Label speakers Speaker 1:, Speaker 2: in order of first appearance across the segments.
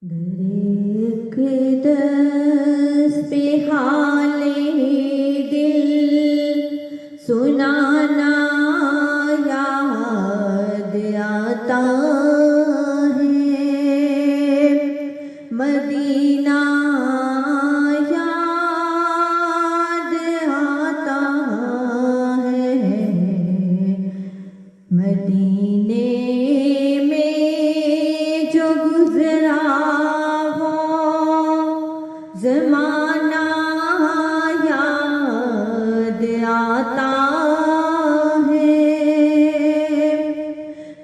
Speaker 1: ایک دست پہ حالِ دل سنانا یاد آتا ہے، مدینہ یاد آتا ہے، مدینے میں جو گزرا زمانہ یاد آتا ہے،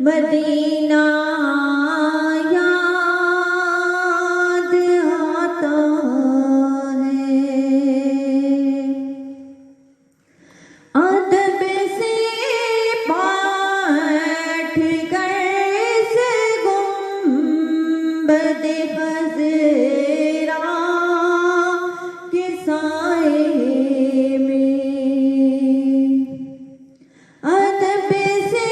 Speaker 1: مدینہ یاد آتا ہے۔ ادب سے بیٹھ کر اس گنبد خضرا کے سائے میں، ادب سے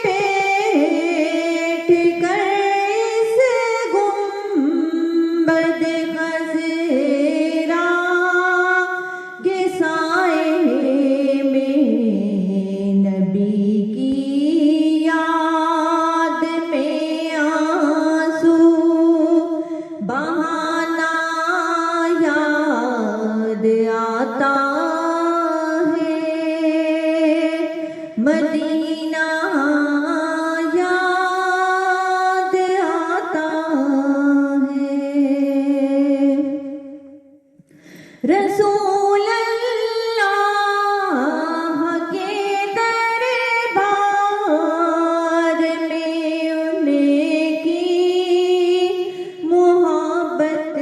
Speaker 1: بیٹھ کر اس گنبد خضرا کے سائے میں، نبی کی یاد میں آنسو بہانا یاد آتا ہے، مدینہ یاد آتا ہے۔ رسول اللہ کے دربار میں انہیں کی محبت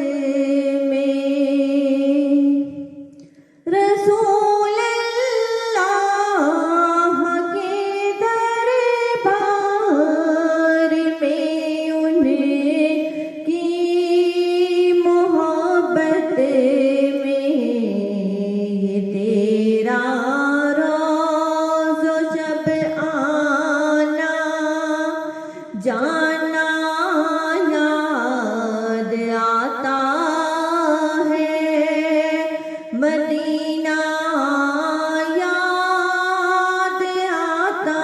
Speaker 1: میں، رسول اللہ کے دربار میں انہیں کی محبت میں، یہ تیرا روز و شب آنا جانا یاد آتا ہے، مدینہ یاد آتا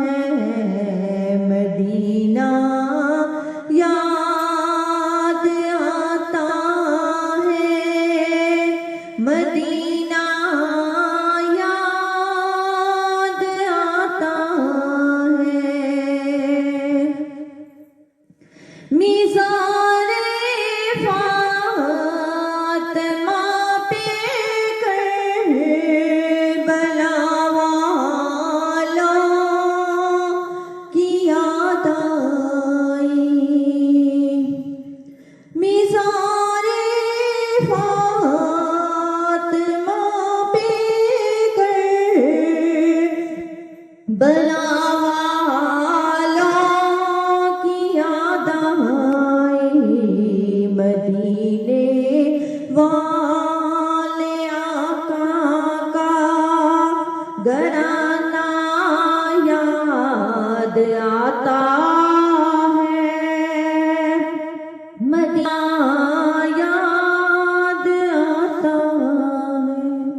Speaker 1: ہے، مدینہ یاد آتا ہے، مدینہ یاد آتا ہے۔ میزان فاطمہ پہ کربلا والوں کی یاد آئی، میزان فاطمہ پہ کربلا والوں کی یاد آئی، مدینے والے آقا کا گھرانہ یاد